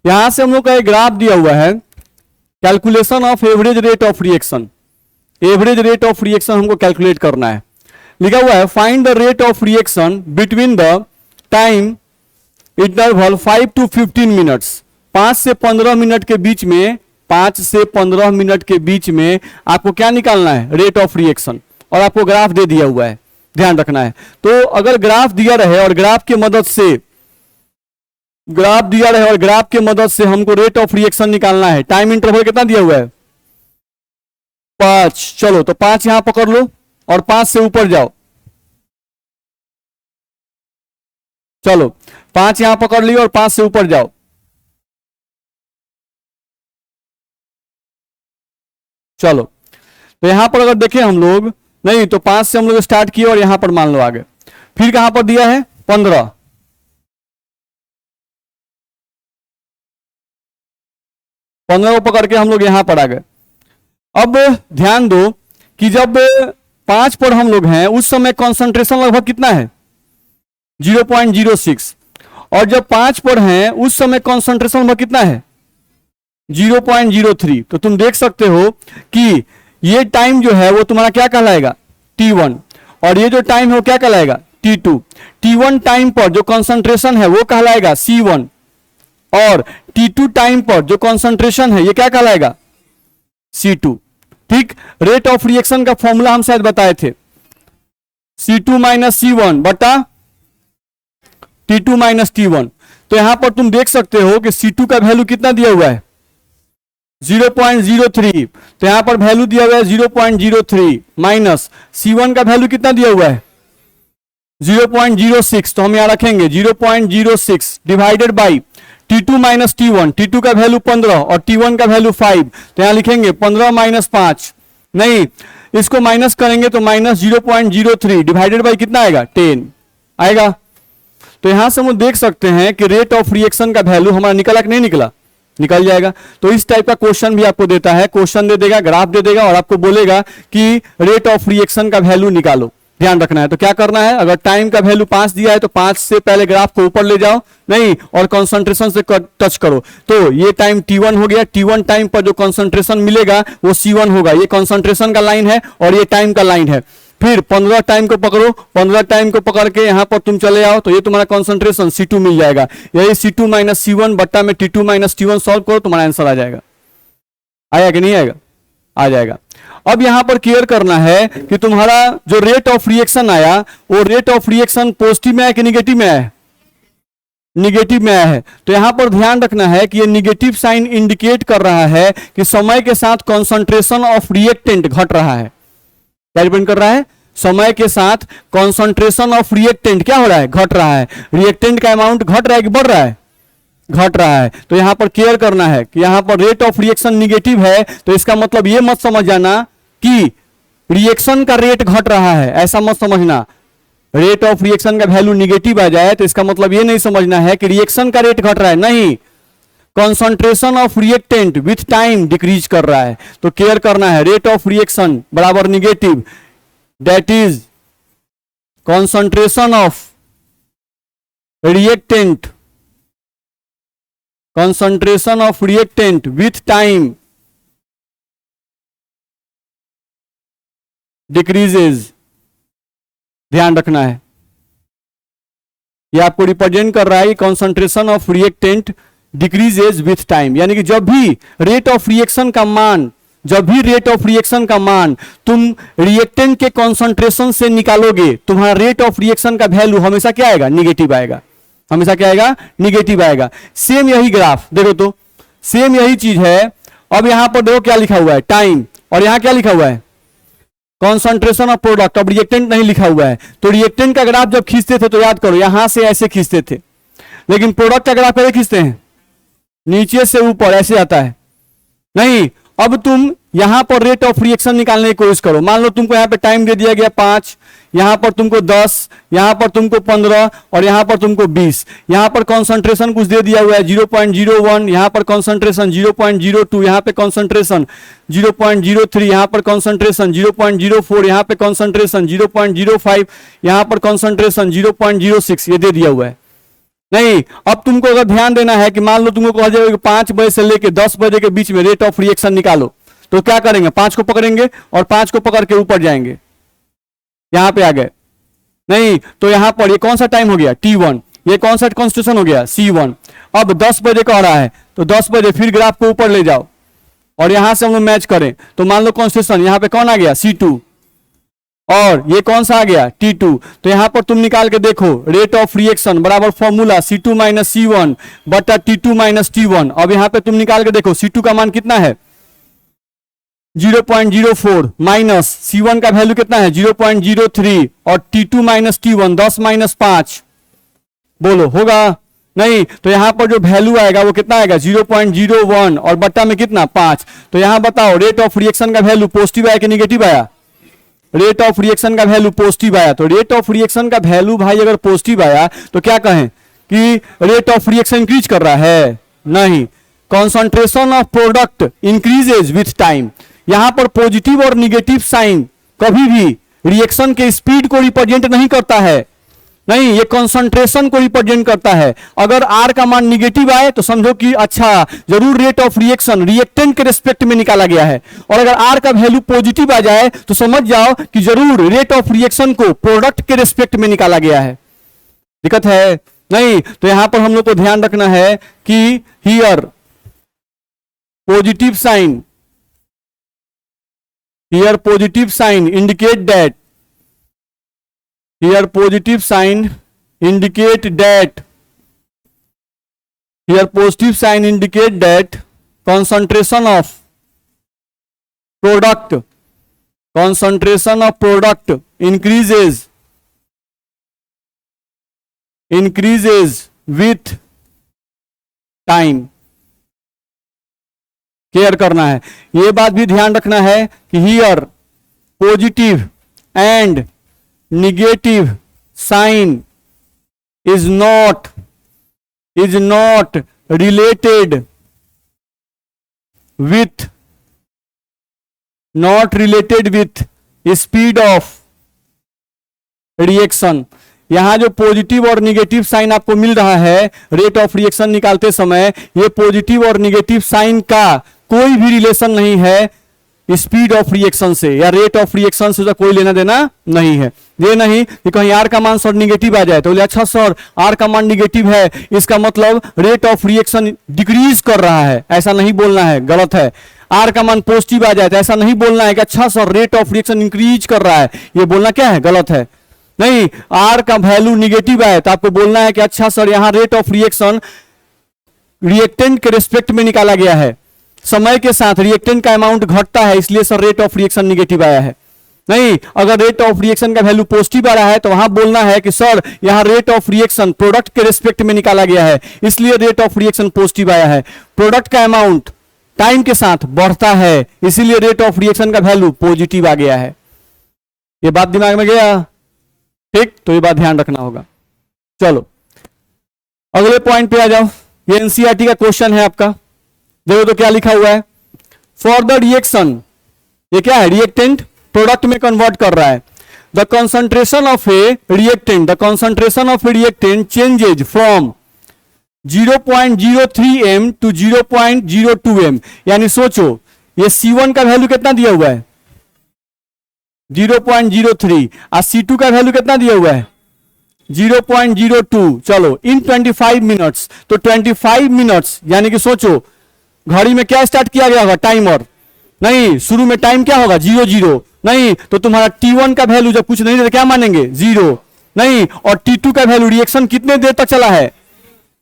यहां से हम लोग का एक ग्राफ दिया हुआ है, calculation of average rate of reaction. Average rate of reaction हमको कैलकुलेट करना है। लिखा हुआ है find the rate of reaction between the time interval 5 to 15 minutes. 5 से 15 मिनट के बीच में, 5 से 15 मिनट के बीच में आपको क्या निकालना है, रेट ऑफ रिएक्शन। और आपको ग्राफ दे दिया हुआ है, ध्यान रखना है। तो अगर ग्राफ दिया रहे और ग्राफ की मदद से, ग्राफ दिया रहे और ग्राफ की मदद से हमको रेट ऑफ रिएक्शन निकालना है, टाइम इंटरवल कितना दिया हुआ है, 5। चलो तो 5 यहां पकड़ लो और 5 से ऊपर जाओ। चलो 5 यहां पकड़ लियो और 5 से ऊपर जाओ। चलो तो यहां पर अगर देखें हम लोग, नहीं तो 5 से हम लोग स्टार्ट किए और यहां पर मान लो आगे। फिर कहां पर दिया है, 15। 15 को पकड़ के हम लोग यहां पर आ गए। अब ध्यान दो कि जब 5 पर हम लोग हैं उस समय कॉन्सेंट्रेशन लगभग कितना है, 0.06। और जब 5 पर हैं उस समय कॉन्सेंट्रेशन लगभग कितना है, 0.03। तो तुम देख सकते हो कि ये टाइम जो है वो तुम्हारा क्या कहलाएगा, T1। और ये जो टाइम है वो क्या कहलाएगा, T2। T1 टाइम पर जो कॉन्सेंट्रेशन है वो कहलाएगा C1। और T2 टाइम पर जो कॉन्सेंट्रेशन है ये क्या कहलाएगा, C2। ठीक, रेट ऑफ रिएक्शन का फॉर्मूला हम शायद बताए थे, C2 माइनस C1 बटा T2 माइनस T1। तो यहां पर तुम देख सकते हो कि C2 का वैल्यू कितना दिया हुआ है, 0.03। तो यहां पर वैल्यू दिया हुआ है 0.03 माइनस C1 का वैल्यू कितना दिया हुआ है, 0.06। तो हम यहां रखेंगे 0.06 divided by T2 minus T1। T2 का वैल्यू 15 और T1 का वैल्यू 5। तो यहां लिखेंगे 15 माइनस 5, नहीं इसको माइनस करेंगे तो माइनस 0.03 डिवाइडेड बाई कितना आएगा, 10 आएगा। तो यहां से हम देख सकते हैं कि रेट ऑफ रिएक्शन का वैल्यू हमारा निकला कि नहीं निकला, निकल जाएगा। तो इस टाइप का क्वेश्चन भी आपको देता है, क्वेश्चन दे देगा, ग्राफ दे देगा और आपको बोलेगा कि रेट ऑफ रिएक्शन का वैल्यू निकालो। ध्यान रखना है। तो क्या करना है, अगर टाइम का वैल्यू 5 दिया है तो 5 से पहले ग्राफ को ऊपर ले जाओ, नहीं और कंसंट्रेशन से टच करो। तो ये टाइम T1 हो गया, T1 टाइम पर जो कंसंट्रेशन मिलेगा वो C1 होगा। ये कंसंट्रेशन का लाइन है और ये टाइम का लाइन है। फिर 15 टाइम को पकड़ो, 15 टाइम को पकड़ के यहां पर तुम चले आओ तो ये तुम्हारा कंसंट्रेशन C2 मिल जाएगा। यही C2 माइनस C1 बट्टा में T2 माइनस T1 सॉल्व करो, तुम्हारा आंसर आ जाएगा। आया कि नहीं आएगा, आ जाएगा। अब यहां पर क्लियर करना है कि तुम्हारा जो रेट ऑफ रिएक्शन आया वो रेट ऑफ रिएक्शन पॉजिटिव में आया कि निगेटिव में आया है, निगेटिव में आया है। तो यहां पर ध्यान रखना है कि ये निगेटिव साइन इंडिकेट कर रहा है कि समय के साथ कॉन्सेंट्रेशन ऑफ रिएक्टेंट घट रहा है। क्या डिपेंड कर रहा है, समय के साथ कॉन्सेंट्रेशन ऑफ रिएक्टेंट क्या हो रहा है, घट रहा है। रिएक्टेंट का अमाउंट घट रहा है कि बढ़ रहा है, घट रहा है। तो यहां पर केयर करना है कि यहां पर रेट ऑफ रिएक्शन निगेटिव है तो इसका मतलब ये मत समझ जाना कि रिएक्शन का रेट घट रहा है, ऐसा मत समझना। रेट ऑफ रिएक्शन का वैल्यू निगेटिव आ जाए तो इसका मतलब ये नहीं समझना है कि रिएक्शन का रेट घट रहा है, नहीं, concentration of reactant with time decrease कर रहा है। तो केयर करना है, रेट ऑफ रिएक्शन बराबर negative, that is concentration of reactant with time decreases। ध्यान रखना है, ये आपको रिप्रेजेंट कर रहा है concentration of reactant decreases with time. यानी कि जब भी रेट ऑफ रिएक्शन का मान तुम रिएक्टेंट के कॉन्सेंट्रेशन से निकालोगे, तुम्हारा रेट ऑफ रिएक्शन का वैल्यू हमेशा क्या आएगा, निगेटिव आएगा। हमेशा क्या आएगा, निगेटिव आएगा। सेम यही ग्राफ देखो तो सेम यही चीज है। अब यहां पर देखो क्या लिखा हुआ है, टाइम, और यहां क्या लिखा हुआ है, कॉन्सेंट्रेशन ऑफ प्रोडक्ट। अब रिएक्टेंट नहीं लिखा हुआ है। तो रिएक्टेंट का ग्राफ जब खींचते थे तो याद करो यहां से ऐसे खींचते थे, लेकिन प्रोडक्ट का ग्राफ कैसे खींचते हैं, नीचे से ऊपर ऐसे आता है, नहीं। अब तुम यहां पर रेट ऑफ रिएक्शन निकालने की कोशिश करो। मान लो तुमको यहां पे टाइम दे दिया गया 5, यहां पर तुमको 10, यहां पर तुमको 15 और यहां पर तुमको 20। यहां पर कॉन्सेंट्रेशन कुछ दे दिया हुआ है 0.01, यहां पर कॉन्सेंट्रेशन 0.02, यहां पे कॉन्सेंट्रेशन 0.03, यहां पर कॉन्सेंट्रेशन 0.04, यहां पे कॉन्सेंट्रेशन 0.05, यहां पर कॉन्सेंट्रेशन 0.06 ये दे दिया हुआ है। नहीं, अब तुमको अगर ध्यान देना है कि मान लो तुमको कहा जाएगा कि 5 बजे से लेके 10 बजे के बीच में रेट ऑफ रिएक्शन निकालो, तो क्या करेंगे, 5 को पकड़ेंगे और 5 को पकड़ के ऊपर जाएंगे, यहां पे आ गए। नहीं तो यहां पर ये कौन सा टाइम हो गया, T1, ये कौन सा कॉन्स्टिट्यूशन हो गया, C1। अब 10 बजे कह रहा है तो 10 बजे फिर ग्राफ को ऊपर ले जाओ और यहां से हम लोग मैच करें, तो मान लो कॉन्स्टिट्यूशन यहां पे कौन आ गया, C2, और ये कौन सा आ गया, T2। तो यहां पर तुम निकाल के देखो, रेट ऑफ रिएक्शन बराबर फॉर्मूला C2 माइनस C1 बटा T2 माइनस T1। अब यहां पे तुम निकाल के देखो C2 का मान कितना है, 0.04 माइनस C1 का वैल्यू कितना है, 0.03 और T2 माइनस T1 10 माइनस 5, बोलो होगा, नहीं तो यहां पर जो वैल्यू आएगा वो कितना आएगा, 0.01 और बट्टा में कितना 5। तो यहां बताओ रेट ऑफ रिएक्शन का वैल्यू पॉजिटिव आया कि निगेटिव आया, रेट ऑफ रिएक्शन का वैल्यू पॉजिटिव आया। तो रेट ऑफ रिएक्शन का वैल्यू भाई अगर पॉजिटिव आया तो क्या कहें कि रेट ऑफ रिएक्शन इंक्रीज कर रहा है, नहीं, concentration of product increases with time. यहां पर पॉजिटिव और निगेटिव साइन कभी भी रिएक्शन के स्पीड को रिप्रेजेंट नहीं करता है, नहीं, ये कंसंट्रेशन को रिप्रेजेंट करता है। अगर R का मान निगेटिव आए तो समझो कि अच्छा जरूर रेट ऑफ रिएक्शन रिएक्टेंट के रिस्पेक्ट में निकाला गया है, और अगर R का वैल्यू पॉजिटिव आ जाए तो समझ जाओ कि जरूर रेट ऑफ रिएक्शन को प्रोडक्ट के रिस्पेक्ट में निकाला गया है। दिक्कत है, नहीं, तो यहां पर हम लोग को ध्यान रखना है कि here positive sign, here positive sign indicate that, here positive sign indicate that, here positive sign indicate that concentration of product, concentration of product increases with time। Care करना है, ये बात भी ध्यान रखना है कि here positive and negative sign is not related with speed of reaction। यहां जो पॉजिटिव और निगेटिव साइन आपको मिल रहा है रेट ऑफ रिएक्शन निकालते समय, ये पॉजिटिव और निगेटिव साइन का कोई भी रिलेशन नहीं है स्पीड ऑफ रिएक्शन से या रेट ऑफ रिएक्शन से, कोई लेना देना नहीं है। ये नहीं कि कहीं R का मान सर निगेटिव आ जाए तो बोले अच्छा सर R का मान निगेटिव है इसका मतलब रेट ऑफ रिएक्शन डिक्रीज कर रहा है, ऐसा नहीं बोलना है, गलत है। R का मान पॉजिटिव आ जाए तो ऐसा नहीं बोलना है कि अच्छा sir rate of reaction increase कर रहा है, ये बोलना क्या है, गलत है। नहीं, R का वैल्यू निगेटिव आए तो आपको बोलना है कि अच्छा सर यहां रेट ऑफ रिएक्शन रिएक्टेंट के रिस्पेक्ट में निकाला गया है, समय के साथ रिएक्टेंट का अमाउंट घटता है इसलिए sir rate of reaction negative आया है। नहीं, अगर रेट ऑफ रिएक्शन का वैल्यू पॉजिटिव आ रहा है तो वहां बोलना है कि सर यहां रेट ऑफ रिएक्शन प्रोडक्ट के रिस्पेक्ट में निकाला गया है इसलिए रेट ऑफ रिएक्शन पॉजिटिव आया है। प्रोडक्ट का अमाउंट टाइम के साथ बढ़ता है इसीलिए रेट ऑफ रिएक्शन का वैल्यू पॉजिटिव आ गया है। ये बात दिमाग में गया, ठीक, तो ये बात ध्यान रखना होगा। चलो अगले पॉइंट पे आ जाओ, ये एनसीईआरटी का क्वेश्चन है आपका, देखो तो क्या लिखा हुआ है, फॉर द रिएक्शन, ये क्या है, रिएक्टेंट प्रोडक्ट में कन्वर्ट कर रहा है। The concentration of a reactant, the concentration of a reactant changes from 0.03 m to 0.02 m। यानी सोचो ये C1 का वैल्यू कितना दिया हुआ है 0.03 और C2 का वैल्यू कितना दिया हुआ है 0.02। चलो इन 25 मिनट्स, तो 25 मिनट्स यानी कि सोचो घड़ी में क्या स्टार्ट किया गया होगा, टाइमर, नहीं, शुरू में टाइम क्या होगा 00, नहीं, तो तुम्हारा T1 का वैल्यू जब कुछ नहीं देता क्या मानेंगे 0, नहीं, और T2 का वैल्यू रिएक्शन कितने देर तक चला है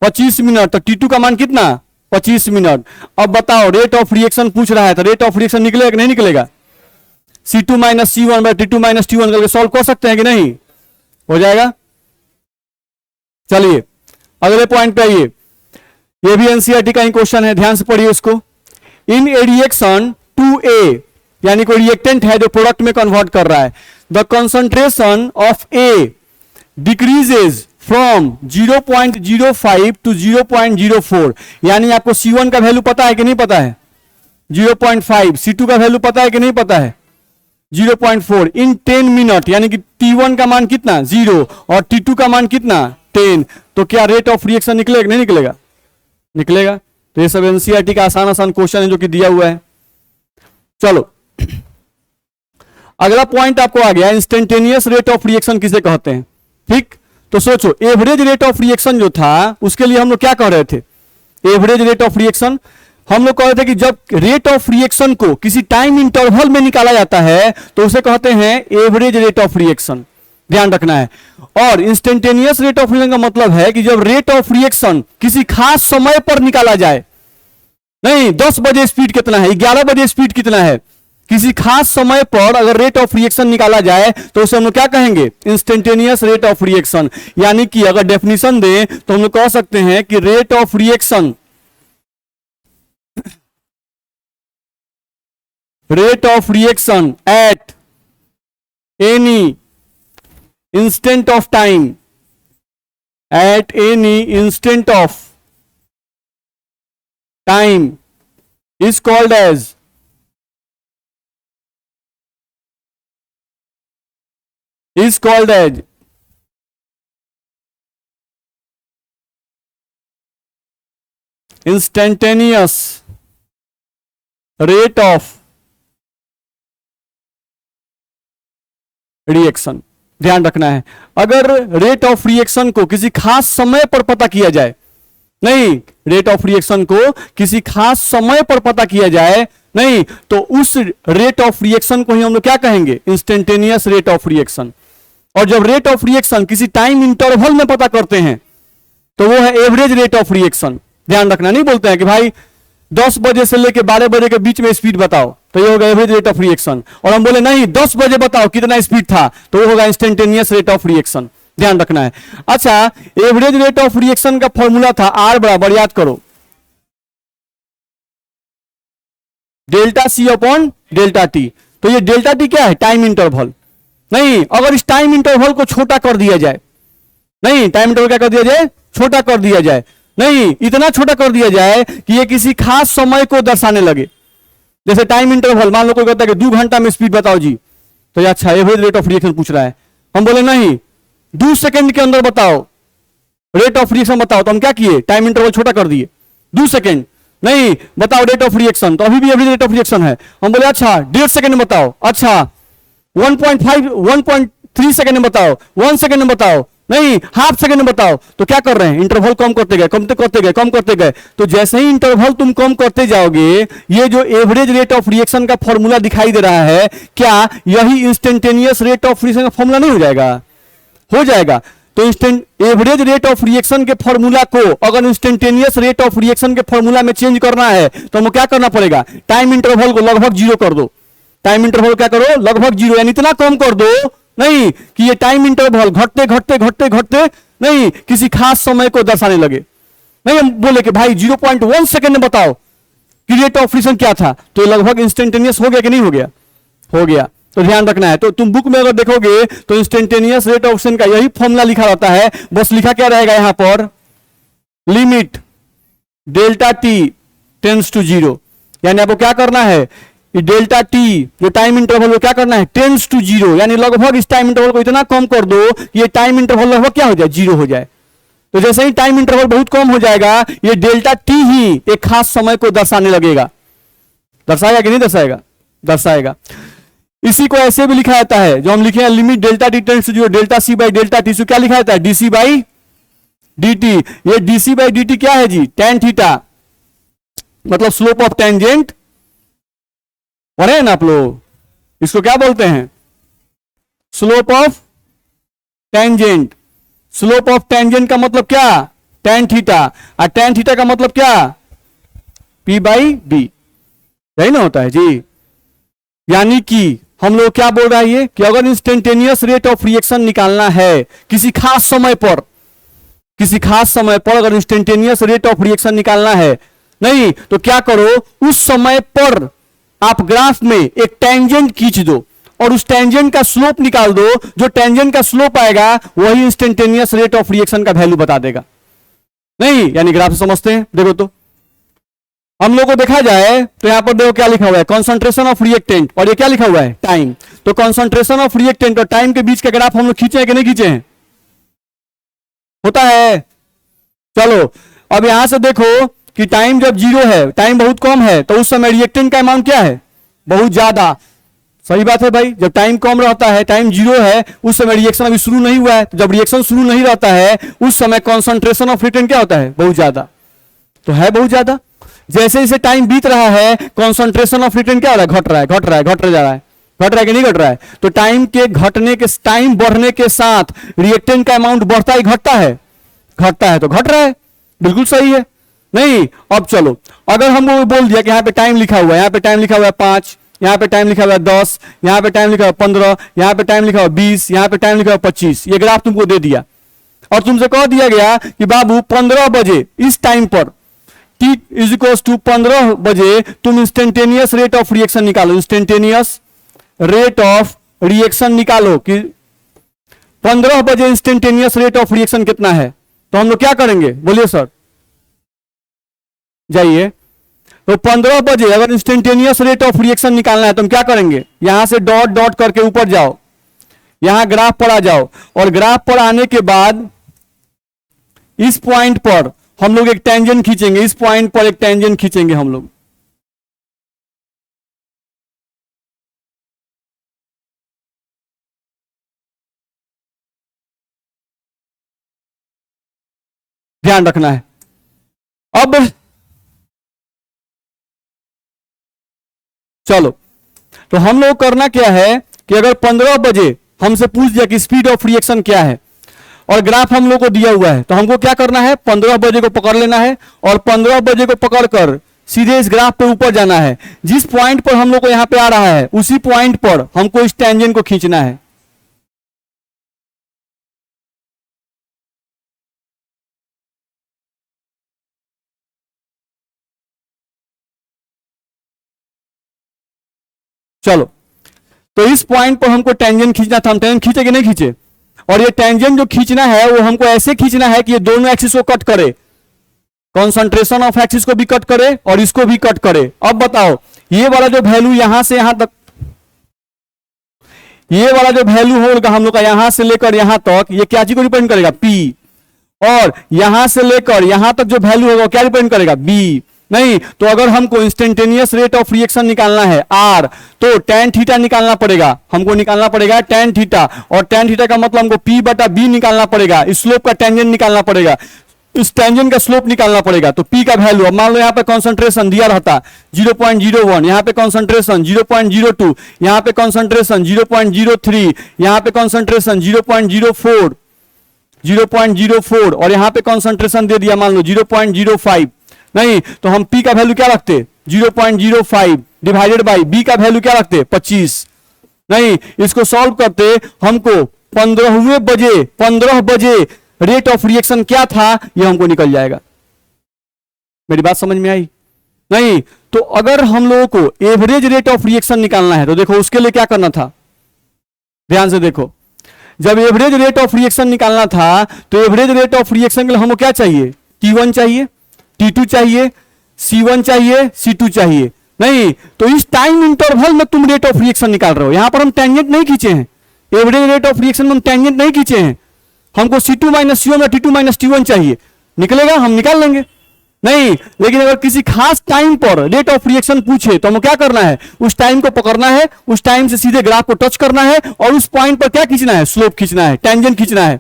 25 मिनट, तो T2 का मान कितना 25 मिनट। अब बताओ रेट ऑफ रिएक्शन पूछ रहा है तो रेट ऑफ रिएक्शन निकलेगा कि नहीं निकलेगा, C2 minus C1 bye T2 minus T1 करके सॉल्व कर सकते हैं कि नहीं, हो जाएगा। चलिए अगले पॉइंट पे आइए, ये भी एनसीईआरटी का ही क्वेश्चन है, ध्यान से पढ़िए उसको। इन ए रिएक्शन टू ए, यानी कोई रिएक्टेंट है जो प्रोडक्ट में कन्वर्ट कर रहा है, the concentration of A decreases from 0.05 to 0.04। यानी आपको C1 का वैल्यू पता है कि नहीं पता है 0.5, C2 का वैल्यू पता है कि नहीं पता है 0.4 इन 10 मिनट, यानी कि T1 का मान कितना 0 और T2 का मान कितना 10, तो क्या रेट ऑफ रिएक्शन निकलेगा नहीं निकलेगा? निकलेगा। तो ये सब एनसीईआरटी का आसान आसान क्वेश्चन है जो कि दिया हुआ है। चलो अगला पॉइंट आपको आ गया, इंस्टेंटेनियस रेट ऑफ रिएक्शन किसे कहते हैं। ठीक, तो सोचो एवरेज रेट ऑफ रिएक्शन जो था उसके लिए हम लोग क्या कह रहे थे? एवरेज रेट ऑफ रिएक्शन हम लोग कह रहे थे कि जब रेट ऑफ रिएक्शन को किसी टाइम इंटरवल में निकाला जाता है तो उसे कहते हैं एवरेज रेट ऑफ रिएक्शन, ध्यान रखना है। और इंस्टेंटेनियस रेट ऑफ रिएक्शन का मतलब है कि जब रेट ऑफ रिएक्शन किसी खास समय पर निकाला जाए, नहीं 10 बजे स्पीड कितना है, 11 बजे स्पीड कितना है, किसी खास समय पर अगर रेट ऑफ रिएक्शन निकाला जाए तो उसे हम लोग क्या कहेंगे? Instantaneous rate of reaction. यानी कि अगर डेफिनेशन दें तो हम लोग कह सकते हैं कि rate of reaction, rate of reaction at any instant of time, at any instant of time is called as instantaneous rate of reaction. ध्यान रखना है, अगर रेट ऑफ रिएक्शन को किसी खास समय पर पता किया जाए, नहीं रेट ऑफ रिएक्शन को किसी खास समय पर पता किया जाए, नहीं तो उस रेट ऑफ रिएक्शन को ही हम लोग क्या कहेंगे? Instantaneous rate of reaction. और जब रेट ऑफ रिएक्शन किसी टाइम इंटरवल में पता करते हैं तो वो है एवरेज रेट ऑफ रिएक्शन। ध्यान रखना, नहीं बोलते हैं कि भाई 10 बजे से लेकर 12 बजे के बीच में स्पीड बताओ तो ये होगा एवरेज रेट ऑफ रिएक्शन, और हम बोले नहीं 10 बजे बताओ कितना स्पीड था तो वो होगा इंस्टेंटेनियस रेट ऑफ रिएक्शन। ध्यान रखना है। अच्छा, एवरेज रेट ऑफ रिएक्शन का फॉर्मूला था आर बराबर, याद करो, delta C upon delta T. तो ये डेल्टा टी क्या है? Time interval. नहीं, अगर इस टाइम इंटरवल को छोटा कर दिया जाए, नहीं टाइम इंटरवल क्या कर दिया जाए? छोटा कर दिया जाए, नहीं इतना छोटा कर दिया जाए कि ये किसी खास समय को दर्शाने लगे। जैसे टाइम इंटरवल मान लो कोई कहता है कि 2 घंटा में स्पीड बताओ जी, तो ये अच्छा एवरेज रेट ऑफ रिएक्शन पूछ रहा है। हम बोले नहीं 2 सेकंड के अंदर बताओ रेट ऑफ रिएक्शन बताओ, तो हम क्या किए? टाइम इंटरवल छोटा कर दिए, 2 सेकंड। नहीं बताओ रेट ऑफ रिएक्शन, तो अभी भी एवरेज रेट ऑफ रिएक्शन है। हम बोले अच्छा 1.5 सेकंड में बताओ, अच्छा 1.3 सेकंड में बताओ, 1 सेकंड में बताओ, नहीं हाफ सेकंड में बताओ। तो क्या कर रहे हैं? इंटरवल कम करते गए, कम करते गए। तो जैसे ही इंटरवल तुम कम करते जाओगे, ये जो एवरेज रेट ऑफ रिएक्शन का फॉर्मूला दिखाई दे रहा है, क्या यही इंस्टेंटेनियस रेट ऑफ रिएक्शन का फॉर्मूला नहीं हो जाएगा? हो जाएगा। तो एवरेज रेट ऑफ रिएक्शन के फॉर्मूला को अगर इंस्टेंटेनियस रेट ऑफ रिएक्शन के फॉर्मूला में चेंज करना है तो हमें क्या करना पड़ेगा? टाइम इंटरवल को लगभग 0 कर दो। टाइम इंटरवल क्या करो? लगभग 0, यानी इतना कम कर दो नहीं कि ये टाइम इंटरवल घटते नहीं किसी खास समय को दर्शाने लगे। नहीं हम बोले कि भाई 0.1 सेकंड में बताओ कि रेट ऑफ रिएक्शन क्या था, तो लगभग इंस्टेंटेनियस हो गया कि नहीं हो गया? हो गया। तो ध्यान रखना है। तो तुम बुक में अगर देखोगे तो इंस्टेंटेनियस रेट ऑफ रिएक्शन का यही फॉर्मूला लिखा रहता है, बस लिखा क्या रहेगा यहां पर? Limit delta T tends to 0। यानी आपको क्या करना है? डेल्टा टी जो टाइम इंटरवल वो क्या करना है? टेंड्स टू 0, यानी लगभग इस टाइम इंटरवल को इतना कम कर दो कि ये टाइम इंटरवल लगभग क्या हो जाए? 0 हो जाए। तो जैसे ही टाइम इंटरवल बहुत कम हो जाएगा, ये डेल्टा टी ही एक खास समय को दर्शाने लगेगा। दर्शाएगा कि नहीं दर्शाएगा? दर्शाएगा। इसी को ऐसे भी लिखा जाता है जो हम लिखे हैं, limit delta T tends to 0 delta C by delta T. क्या लिखा जाता है? DC by dt। ये डीसी बाई dt क्या है जी? tan थीटा, मतलब स्लोप ऑफ टेंजेंट। पढ़े ना आप लोग, इसको क्या बोलते हैं? Slope of tangent. Slope of tangent का मतलब क्या? tan theta. और tan थीटा का मतलब क्या? p by b। यही ना होता है जी। यानी कि हम लोग क्या बोल रहा है ये कि अगर इंस्टेंटेनियस रेट ऑफ रिएक्शन निकालना है किसी खास समय पर, किसी खास समय पर अगर इंस्टेंटेनियस रेट ऑफ रिएक्शन निकालना है, नहीं तो क्या करो? उस समय पर आप ग्राफ में एक टेंजेंट खींच दो और उस टेंजेंट का स्लोप निकाल दो। जो टेंजेंट का स्लोप आएगा वही इंस्टेंटेनियस रेट ऑफ रिएक्शन का वैल्यू बता देगा। नहीं यानी ग्राफ से समझते हैं। देखो तो हम लोग को देखा जाए तो यहां पर देखो क्या लिखा हुआ है? कॉन्सेंट्रेशन ऑफ रिएक्टेंट, और ये क्या लिखा हुआ है? टाइम। तो कॉन्सेंट्रेशन ऑफ रिएक्टेंट और टाइम के बीच का ग्राफ हम लोग खींचे हैं कि नहीं खींचे हैं? होता है। चलो अब यहां से देखो कि टाइम जब जीरो है, टाइम बहुत कम है, तो उस समय रिएक्टेंट का अमाउंट क्या है? बहुत ज्यादा। सही बात है भाई, जब टाइम कम रहता है, टाइम जीरो है, उस समय रिएक्शन अभी शुरू नहीं हुआ है, तो जब रिएक्शन शुरू नहीं रहता है उस समय कॉन्सेंट्रेशन ऑफ रिएक्टेंट क्या होता है? बहुत ज्यादा। तो है बहुत ज्यादा। जैसे जैसे टाइम बीत रहा है कॉन्सेंट्रेशन ऑफ रिएक्टेंट क्या हो रहा है? घट रहा है, घट रहा है, घट जा रहा है। घट रहा है कि नहीं घट रहा है? तो टाइम के घटने के, टाइम बढ़ने के साथ रिएक्टेंट का अमाउंट बढ़ता ही घटता है? घटता है, तो घट रहा है। बिल्कुल सही है। नहीं, अब चलो, अगर हमको बोल दिया कि यहाँ पे टाइम लिखा हुआ है, यहाँ पे टाइम लिखा हुआ है 5, यहाँ पे टाइम लिखा हुआ है 10, यहाँ पे टाइम लिखा हुआ है 15, यहाँ पे टाइम लिखा हुआ है 20, यहाँ पे टाइम लिखा हुआ है 25, ये ग्राफ तुमको दे दिया और तुमसे कह दिया गया कि बाबू 15 बजे इस टाइम पर t इज इक्वल टू 15 बजे तुम इंस्टेंटेनियस रेट ऑफ रिएक्शन निकालो। इंस्टेंटेनियस रेट ऑफ रिएक्शन निकालो कि 15 बजे इंस्टेंटेनियस रेट ऑफ रिएक्शन कितना है। तो हम लोग क्या करेंगे? बोलिए सर। जाइए, तो 15 बजे अगर इंस्टेंटेनियस रेट ऑफ रिएक्शन निकालना है तो हम क्या करेंगे? यहां से डॉट डॉट करके ऊपर जाओ, यहां ग्राफ पर आ जाओ और ग्राफ पर आने के बाद इस पॉइंट पर हम लोग एक टेंजेंट खींचेंगे। इस पॉइंट पर एक टेंजेंट खींचेंगे हम लोग। ध्यान रखना है। अब चलो, तो हम लोग करना क्या है कि अगर 15 बजे हमसे पूछ दिया कि स्पीड ऑफ रिएक्शन क्या है और ग्राफ हम लोग को दिया हुआ है, तो हमको क्या करना है? 15 बजे को पकड़ लेना है और 15 बजे को पकड़कर सीधे इस ग्राफ पे ऊपर जाना है। जिस पॉइंट पर हम लोग को यहां पे आ रहा है उसी पॉइंट पर हमको इस टेंजेंट को खींचना है। चलो, तो इस पॉइंट पर हमको टेंजेंट खींचना था। हम टेंजेंट खींचे कि नहीं खींचे? और ये टेंजेंट जो खींचना है वो हमको ऐसे खींचना है कि ये दोनों एक्सिस को कट करे, कॉन्सेंट्रेशन ऑफ एक्सिस को भी कट करे और इसको भी कट करे। अब बताओ, ये वाला जो वैल्यू यहां से यहां तक, ये वाला जो वैल्यू होगा हम लोग का यहां से लेकर यहां तक, ये क्या चीज को रिप्रेजेंट करेगा? P। और यहां से लेकर यहां तक जो वैल्यू होगा क्या रिप्रेजेंट करेगा? B। नहीं, तो अगर हमको इंस्टेंटेनियस रेट ऑफ रिएक्शन निकालना है R, तो tan थीटा निकालना पड़ेगा। हमको निकालना पड़ेगा tan थीटा, और tan थीटा का मतलब हमको P बटा B निकालना पड़ेगा। इस स्लोप का टेंजेंट निकालना पड़ेगा, इस टेंजेंट का स्लोप निकालना पड़ेगा। तो P का वैल्यू, अब मान लो यहाँ पे कॉन्सेंट्रेशन दिया रहता 0.01, यहाँ पे कॉन्सेंट्रेशन 0.02, यहाँ पे कॉन्सेंट्रेशन 0.03, यहाँ पे कॉन्सेंट्रेशन 0.04 और यहाँ पे कॉन्सेंट्रेशन दे दिया मान लो 0.05। नहीं, तो हम P का वैल्यू क्या रखते? 0.05 डिवाइडेड बाई B का वैल्यू क्या रखते? 25। नहीं, इसको सॉल्व करते हमको 15 बजे रेट ऑफ रिएक्शन क्या था ये हमको निकल जाएगा। मेरी बात समझ में आई? नहीं, तो अगर हम लोगों को एवरेज रेट ऑफ रिएक्शन निकालना है तो देखो उसके लिए क्या करना था। ध्यान से देखो, जब एवरेज रेट ऑफ रिएक्शन निकालना था तो एवरेज रेट ऑफ रिएक्शन के लिए हमको क्या चाहिए? T1 चाहिए, T2 चाहिए, C1 चाहिए, C2 चाहिए। नहीं, तो इस टाइम इंटरवल में तुम रेट ऑफ रिएक्शन निकाल रहे हो। यहां पर हम टेंजेंट नहीं खींचे हैं, एवरेज रेट ऑफ रिएक्शन में हम टेंजेंट नहीं खींचे हैं। हमको C2 माइनस C1 या T2 माइनस T1 चाहिए। निकलेगा, हम निकाल लेंगे। नहीं, लेकिन अगर किसी खास टाइम पर रेट ऑफ रिएक्शन पूछे तो हमें क्या करना है? उस टाइम को पकड़ना है, उस टाइम से सीधे ग्राफ को टच करना है और उस पॉइंट पर क्या खींचना है? स्लोप खींचना है, टेंजेंट खींचना है।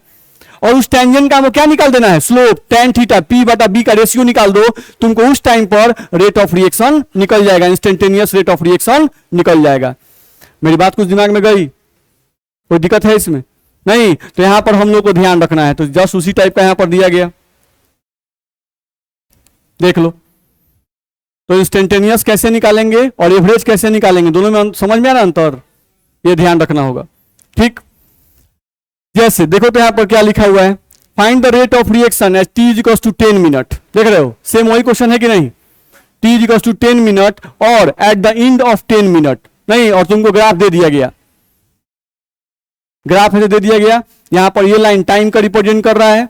और उस टेंजेंट का हमें क्या निकाल देना है? स्लोप। tan थीटा P बटा B का रेशियो निकाल दो, तुमको उस टाइम पर रेट ऑफ रिएक्शन निकल जाएगा, इंस्टेंटेनियस रेट ऑफ रिएक्शन निकल जाएगा। मेरी बात कुछ दिमाग में गई? कोई दिक्कत है इसमें? नहीं, तो यहां पर हम लोग को ध्यान रखना है। तो जस्ट उसी टाइप का यहां पर दिया गया, देख लो। तो इंस्टेंटेनियस कैसे निकालेंगे और एवरेज कैसे निकालेंगे, दोनों में समझ में आ रहा अंतर? ये ध्यान रखना होगा। ठीक, जैसे देखो तो यहां पर क्या लिखा हुआ है? Find the rate of reaction at t equals to 10 minute. देख रहे हो, सेम वही क्वेश्चन है कि नहीं? t इक्वल्स टू 10 मिनट और at the end of 10 minute. नहीं, और तुमको ग्राफ दे दिया गया, ग्राफ ऐसे दे दिया गया। यहां पर ये लाइन टाइम का रिप्रेजेंट कर रहा है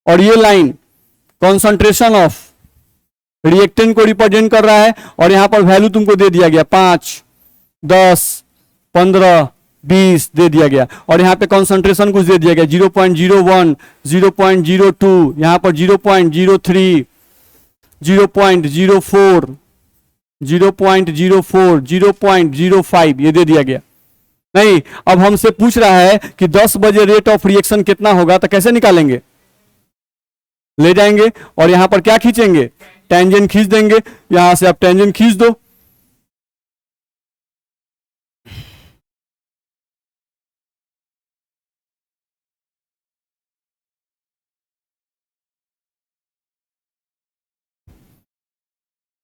और ये लाइन कॉन्सेंट्रेशन ऑफ रिएक्टेंट को रिप्रेजेंट कर रहा है। और यहां पर वैल्यू तुमको दे दिया गया 5, 10, 15, 20 दे दिया गया, और यहाँ पे कॉन्सेंट्रेशन कुछ दे दिया गया 0.01, 0.02, यहाँ पर 0.03, 0.04, 0.04, 0.05 ये दे दिया गया। नहीं, अब हमसे पूछ रहा है कि 10 बजे रेट ऑफ रिएक्शन कितना होगा, तो कैसे निकालेंगे? ले जाएंगे और यहां पर क्या खींचेंगे? टेंजेंट खींच देंगे, यहां से आप टेंजेंट खींच दो।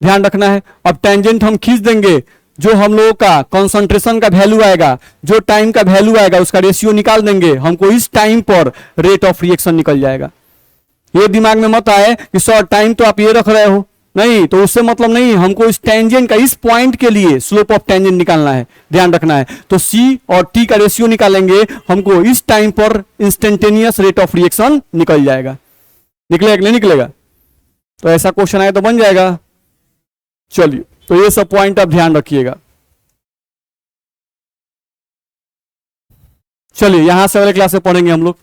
ध्यान रखना है, अब टेंजेंट हम खींच देंगे, जो हम लोगों का कंसंट्रेशन का वैल्यू आएगा, जो टाइम का वैल्यू आएगा, उसका रेशियो निकाल देंगे, हमको इस टाइम पर रेट ऑफ रिएक्शन निकल जाएगा। ये दिमाग में मत आए कि सर टाइम तो आप ये रख रहे हो, नहीं तो उससे मतलब नहीं, हमको इस टेंजेंट का, इस पॉइंट के लिए स्लोप ऑफ टेंजेंट निकालना है, ध्यान रखना है। तो सी और टी का रेशियो निकालेंगे, हमको इस टाइम पर इंस्टेंटेनियस रेट ऑफ रिएक्शन निकल जाएगा। निकलेगा कि नहीं निकलेगा? तो ऐसा क्वेश्चन आए तो बन जाएगा। चलिए, तो ये सब पॉइंट आप ध्यान रखिएगा। चलिए, यहां से अगले क्लास में पढ़ेंगे हम लोग।